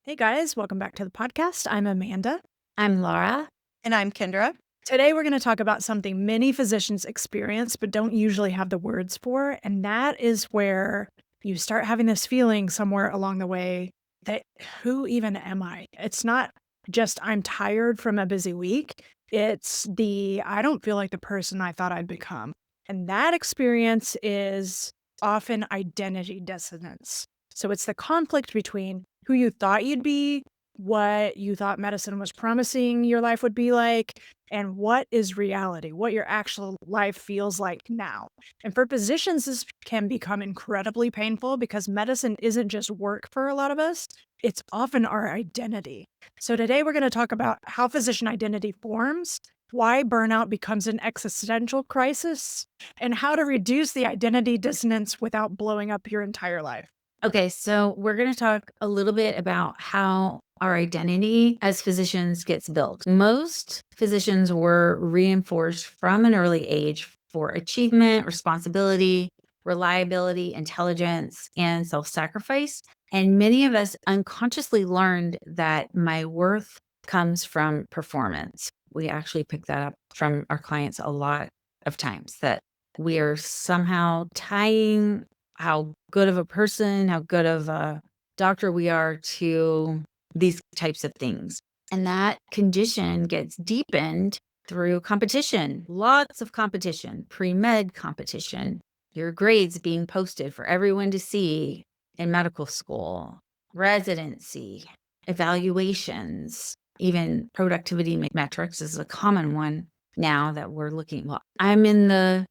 Hey guys, welcome back to the podcast. I'm Amanda. I'm Laura. And I'm Kendra. Today we're going to talk about something many physicians experience but don't usually have the words for, and that is where you start having this feeling somewhere along the way that who even am I? It's not just I'm tired from a busy week. It's the I don't feel like the person I thought I'd become. And that experience is often identity dissonance. So it's the conflict between who you thought you'd be, what you thought medicine was promising your life would be like, and what is reality, what your actual life feels like now. And for physicians, this can become incredibly painful because medicine isn't just work for a lot of us, it's often our identity. So today we're going to talk about how physician identity forms, why burnout becomes an existential crisis, and how to reduce the identity dissonance without blowing up your entire life. Okay, so we're going to talk a little bit about how our identity as physicians gets built. Most physicians were reinforced from an early age for achievement, responsibility, reliability, intelligence, and self-sacrifice. And many of us unconsciously learned that my worth comes from performance. We actually pick that up from our clients a lot of times, that we are somehow tying how good of a person, how good of a doctor we are to these types of things. And that condition gets deepened through competition, lots of competition, pre-med competition, your grades being posted for everyone to see in medical school, residency, evaluations, even productivity metrics is a common one now that we're looking. Well, I'm in the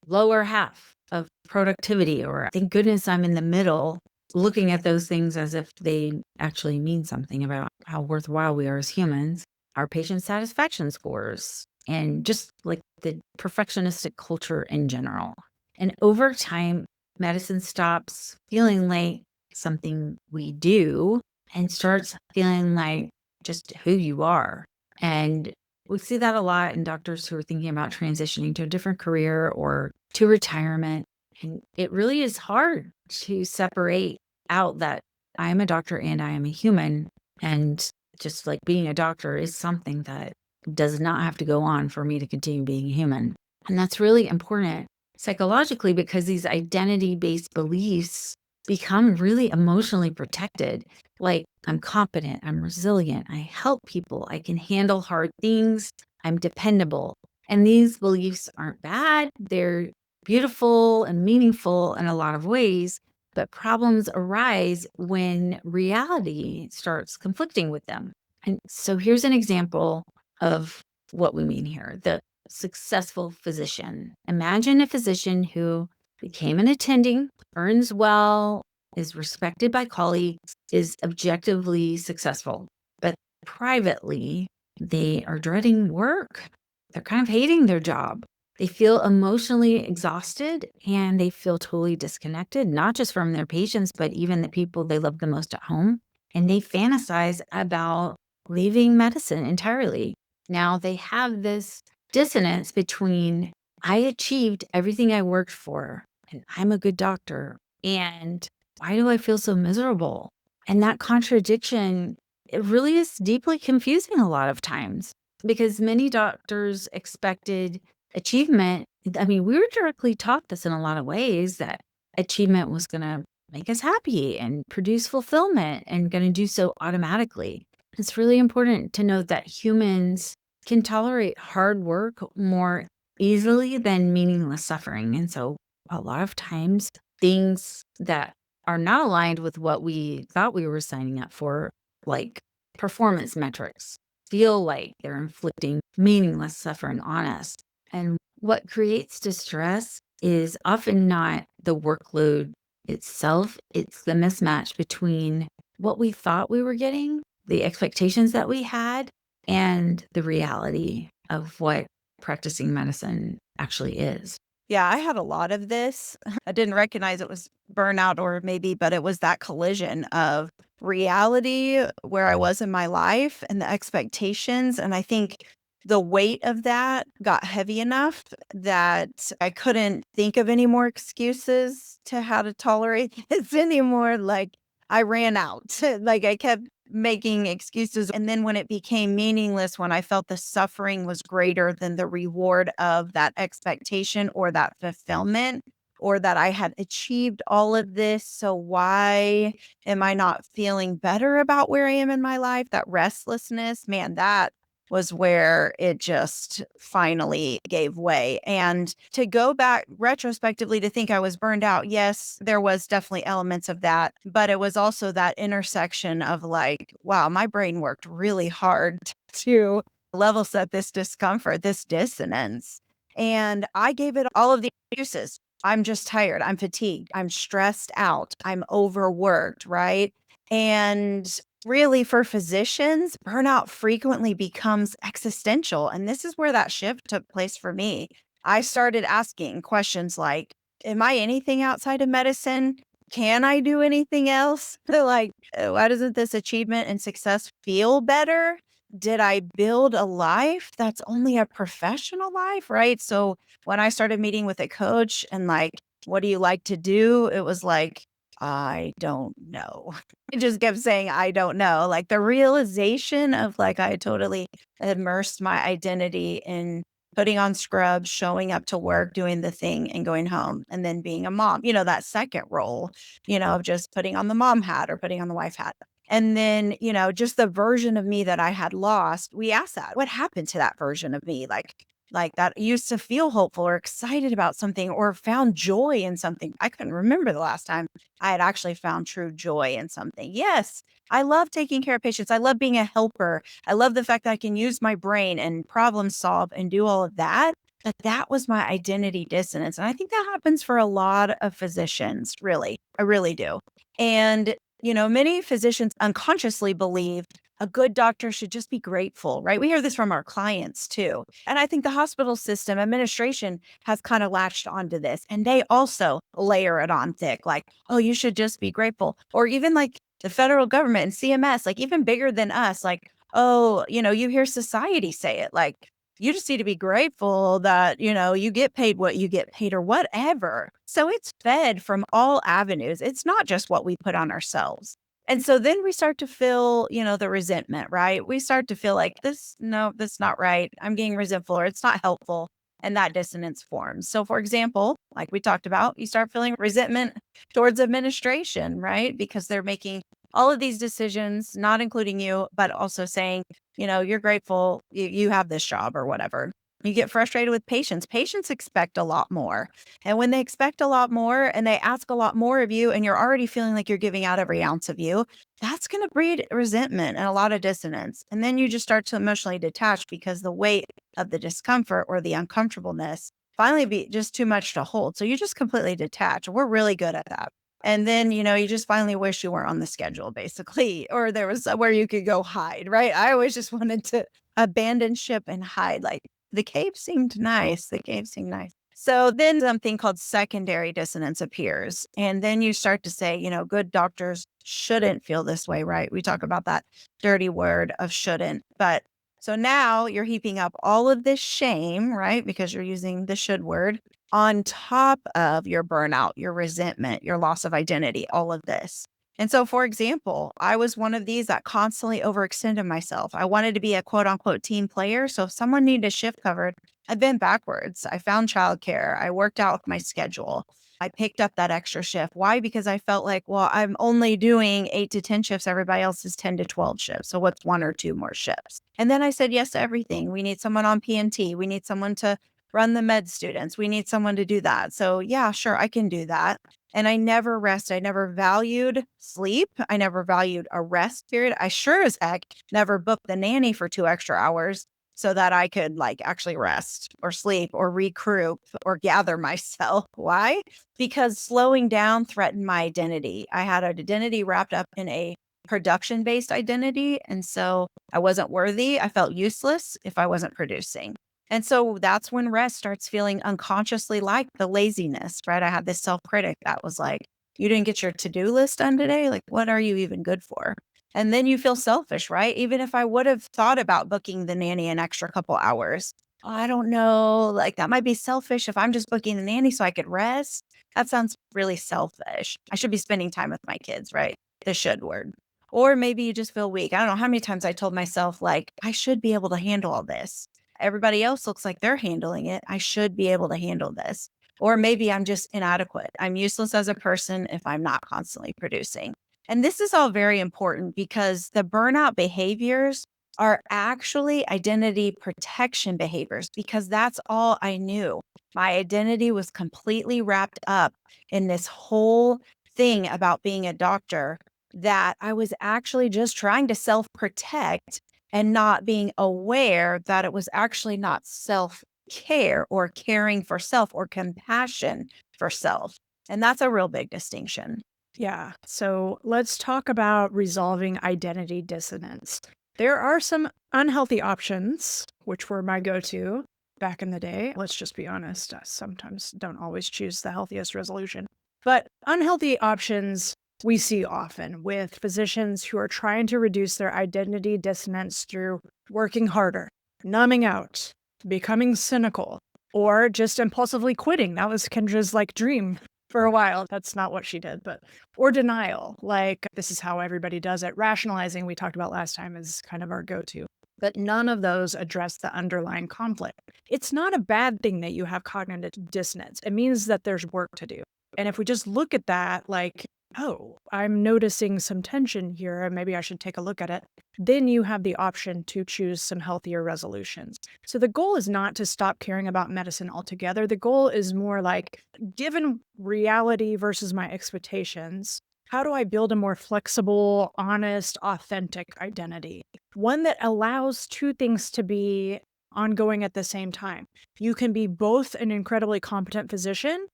lower half of productivity, or thank goodness I'm in the middle, looking at those things as if they actually mean something about how worthwhile we are as humans, our patient satisfaction scores, and just like the perfectionistic culture in general. And over time, medicine stops feeling like something we do and starts feeling like just who you are. And we see that a lot in doctors who are thinking about transitioning to a different career or to retirement. And it really is hard to separate out that I am a doctor and I am a human. And just like being a doctor is something that does not have to go on for me to continue being human. And that's really important psychologically because these identity-based beliefs become really emotionally protected. Like, I'm competent, I'm resilient, I help people, I can handle hard things, I'm dependable. And these beliefs aren't bad. They're beautiful and meaningful in a lot of ways, but problems arise when reality starts conflicting with them. And so here's an example of what we mean here. The successful physician. Imagine a physician who became an attending, earns well, is respected by colleagues, is objectively successful, but privately, they are dreading work. They're kind of hating their job. They feel emotionally exhausted and they feel totally disconnected, not just from their patients, but even the people they love the most at home. And they fantasize about leaving medicine entirely. Now they have this dissonance between I achieved everything I worked for and I'm a good doctor, and why do I feel so miserable? And that contradiction, it really is deeply confusing a lot of times because many doctors expected achievement. I mean, we were directly taught this in a lot of ways, that achievement was going to make us happy and produce fulfillment and going to do so automatically. It's really important to note that humans can tolerate hard work more easily than meaningless suffering. And so a lot of times things that are not aligned with what we thought we were signing up for, like performance metrics, feel like they're inflicting meaningless suffering on us. And what creates distress is often not the workload itself, it's the mismatch between what we thought we were getting, the expectations that we had, and the reality of what practicing medicine actually is. Yeah, I had a lot of this. I didn't recognize it was burnout but it was that collision of reality where I was in my life and the expectations. And I think the weight of that got heavy enough that I couldn't think of any more excuses to how to tolerate this anymore. Like, I ran out. Like I kept making excuses. And then when it became meaningless, when I felt the suffering was greater than the reward of that expectation or that fulfillment, or that I had achieved all of this. So why am I not feeling better about where I am in my life? That restlessness, man, that was where it just finally gave way. And to go back retrospectively to think I was burned out, yes, there was definitely elements of that, but it was also that intersection of like, wow, my brain worked really hard to level set this discomfort, this dissonance. And I gave it all of the excuses. I'm just tired. I'm fatigued. I'm stressed out. I'm overworked, right? And really, for physicians, burnout frequently becomes existential. And this is where that shift took place for me. I started asking questions like, am I anything outside of medicine? Can I do anything else? Like, why doesn't this achievement and success feel better? Did I build a life that's only a professional life? Right. So when I started meeting with a coach and like, what do you like to do? It was like, I don't know. I just kept saying, I don't know. Like the realization of like, I had totally immersed my identity in putting on scrubs, showing up to work, doing the thing and going home and then being a mom, that second role, of just putting on the mom hat or putting on the wife hat. And then, just the version of me that I had lost, we asked that, what happened to that version of me? Like that used to feel hopeful or excited about something or found joy in something. I couldn't remember the last time I had actually found true joy in something. Yes, I love taking care of patients. I love being a helper. I love the fact that I can use my brain and problem solve and do all of that. But that was my identity dissonance. And I think that happens for a lot of physicians, really. I really do. And, many physicians unconsciously believe a good doctor should just be grateful, right? We hear this from our clients too. And I think the hospital system administration has kind of latched onto this and they also layer it on thick, like, oh, you should just be grateful. Or even like the federal government and CMS, like even bigger than us, like, oh, you hear society say it, like, you just need to be grateful that, you get paid what you get paid or whatever. So it's fed from all avenues. It's not just what we put on ourselves. And so then we start to feel, the resentment, right? We start to feel like this, no, that's not right. I'm getting resentful or it's not helpful. And that dissonance forms. So, for example, like we talked about, you start feeling resentment towards administration, right? Because they're making all of these decisions, not including you, but also saying, you're grateful you have this job or whatever. You get frustrated with patients. Patients expect a lot more. And when they expect a lot more and they ask a lot more of you, and you're already feeling like you're giving out every ounce of you, that's going to breed resentment and a lot of dissonance. And then you just start to emotionally detach because the weight of the discomfort or the uncomfortableness finally be just too much to hold. So you just completely detach. We're really good at that. And then, you just finally wish you weren't on the schedule, basically, or there was somewhere you could go hide, right? I always just wanted to abandon ship and hide. Like the cave seemed nice. The cave seemed nice. So then something called secondary dissonance appears. And then you start to say, good doctors shouldn't feel this way, right? We talk about that dirty word of shouldn't. But so now you're heaping up all of this shame, right? Because you're using the should word on top of your burnout, your resentment, your loss of identity, all of this. And so, for example, I was one of these that constantly overextended myself. I wanted to be a quote unquote team player. So if someone needed a shift covered, I bent backwards. I found childcare. I worked out my schedule. I picked up that extra shift. Why? Because I felt like, well, I'm only doing 8 to 10 shifts. Everybody else is 10 to 12 shifts. So what's one or two more shifts? And then I said yes to everything. We need someone on PMT. We need someone to run the med students. We need someone to do that. So yeah, sure, I can do that. And I never rest. I never valued sleep. I never valued a rest period. I sure as heck never booked the nanny for 2 extra hours so that I could like actually rest or sleep or recruit or gather myself. Why? Because slowing down threatened my identity. I had an identity wrapped up in a production based identity. And so I wasn't worthy. I felt useless if I wasn't producing. And so that's when rest starts feeling unconsciously like the laziness, right? I had this self critic that was like, you didn't get your to do list done today. Like, what are you even good for? And then you feel selfish, right? Even if I would have thought about booking the nanny an extra couple hours, I don't know, like that might be selfish if I'm just booking the nanny so I could rest. That sounds really selfish. I should be spending time with my kids, right? the should word. Or maybe you just feel weak. I don't know how many times I told myself, like, I should be able to handle all this. Everybody else looks like they're handling it. I should be able to handle this. Or maybe I'm just inadequate. I'm useless as a person if I'm not constantly producing. And this is all very important because the burnout behaviors are actually identity protection behaviors because that's all I knew. My identity was completely wrapped up in this whole thing about being a doctor that I was actually just trying to self protect and not being aware that it was actually not self care or caring for self or compassion for self. And that's a real big distinction. Yeah. So let's talk about resolving identity dissonance. There are some unhealthy options, which were my go to back in the day. Let's just be honest. I sometimes don't always choose the healthiest resolution. But unhealthy options we see often with physicians who are trying to reduce their identity dissonance through working harder, numbing out, becoming cynical, or just impulsively quitting. That was Kendra's dream for a while. That's not what she did, but or denial. Like this is how everybody does it. Rationalizing we talked about last time is kind of our go-to. But none of those address the underlying conflict. It's not a bad thing that you have cognitive dissonance. It means that there's work to do. And if we just look at that like, oh, I'm noticing some tension here, and maybe I should take a look at it, then you have the option to choose some healthier resolutions. So the goal is not to stop caring about medicine altogether. The goal is more like, given reality versus my expectations, how do I build a more flexible, honest, authentic identity? One that allows two things to be ongoing at the same time. You can be both an incredibly competent physician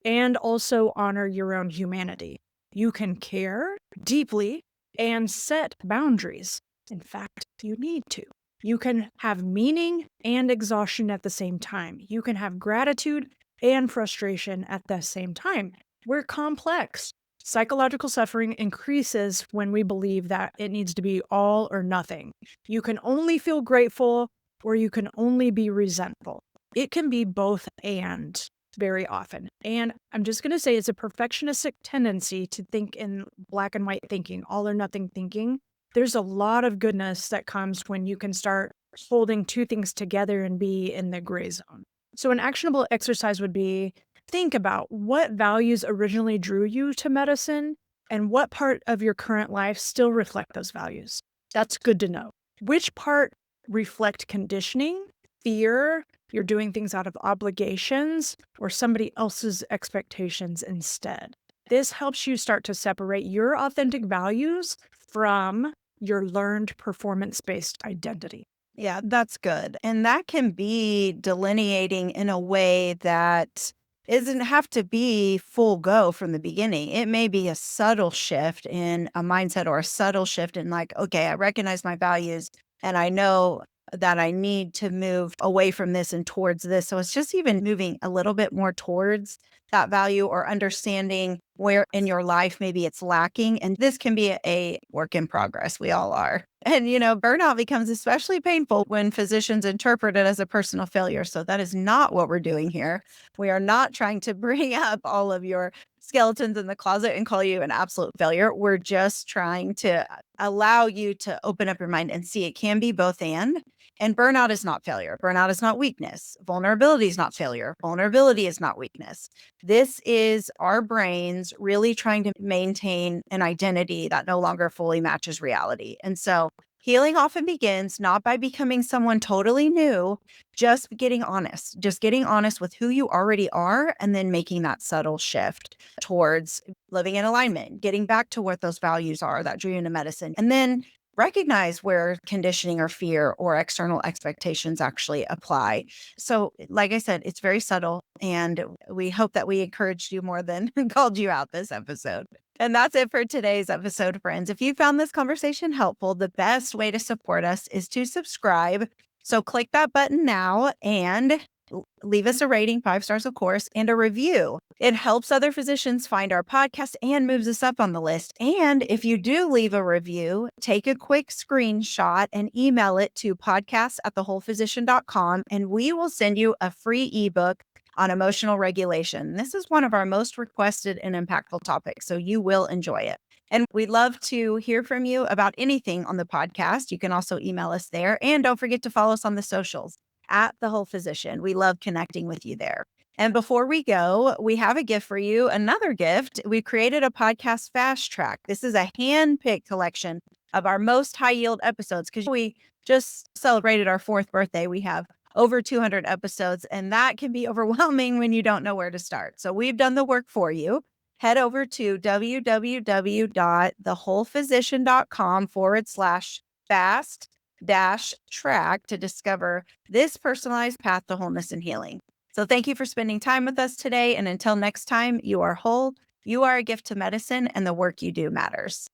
and also honor your own humanity. You can care deeply and set boundaries. In fact, you need to. You can have meaning and exhaustion at the same time. You can have gratitude and frustration at the same time. We're complex. Psychological suffering increases when we believe that it needs to be all or nothing. You can only feel grateful or you can only be resentful. It can be both and very often. And I'm just going to say it's a perfectionistic tendency to think in black and white thinking, all or nothing thinking. There's a lot of goodness that comes when you can start holding two things together and be in the gray zone. So an actionable exercise would be think about what values originally drew you to medicine and what part of your current life still reflect those values. That's good to know. Which part reflect conditioning, fear, you're doing things out of obligations, or somebody else's expectations instead. This helps you start to separate your authentic values from your learned performance-based identity. Yeah, that's good. And that can be delineating in a way that doesn't have to be full go from the beginning. It may be a subtle shift in a mindset or a subtle shift in like, okay, I recognize my values and I know that I need to move away from this and towards this. So it's just even moving a little bit more towards that value or understanding where in your life maybe it's lacking. And this can be a work in progress. We all are. And, burnout becomes especially painful when physicians interpret it as a personal failure. So that is not what we're doing here. We are not trying to bring up all of your skeletons in the closet and call you an absolute failure. We're just trying to allow you to open up your mind and see it can be both and. And burnout is not failure. Burnout is not weakness. Vulnerability is not failure. Vulnerability is not weakness. This is our brains really trying to maintain an identity that no longer fully matches reality. And so healing often begins not by becoming someone totally new, just getting honest with who you already are, and then making that subtle shift towards living in alignment, getting back to what those values are that drew you into medicine. And then recognize where conditioning or fear or external expectations actually apply. So, like I said, it's very subtle, and we hope that we encouraged you more than called you out this episode. And that's it for today's episode, friends. If you found this conversation helpful, the best way to support us is to subscribe. So click that button now and leave us a rating, 5 stars, of course, and a review. It helps other physicians find our podcast and moves us up on the list. And if you do leave a review, take a quick screenshot and email it to podcast@thewholephysician.com, and we will send you a free ebook on emotional regulation. This is one of our most requested and impactful topics, so you will enjoy it. And we'd love to hear from you about anything on the podcast. You can also email us there. And don't forget to follow us on the socials at The Whole Physician. We love connecting with you there. And before we go, we have a gift for you. Another gift. We created a podcast fast track. This is a hand-picked collection of our most high yield episodes because we just celebrated our 4th birthday. We have over 200 episodes, and that can be overwhelming when you don't know where to start. So we've done the work for you. Head over to www.thewholephysician.com/fast-track to discover this personalized path to wholeness and healing. So thank you for spending time with us today. And until next time, you are whole, you are a gift to medicine, and the work you do matters.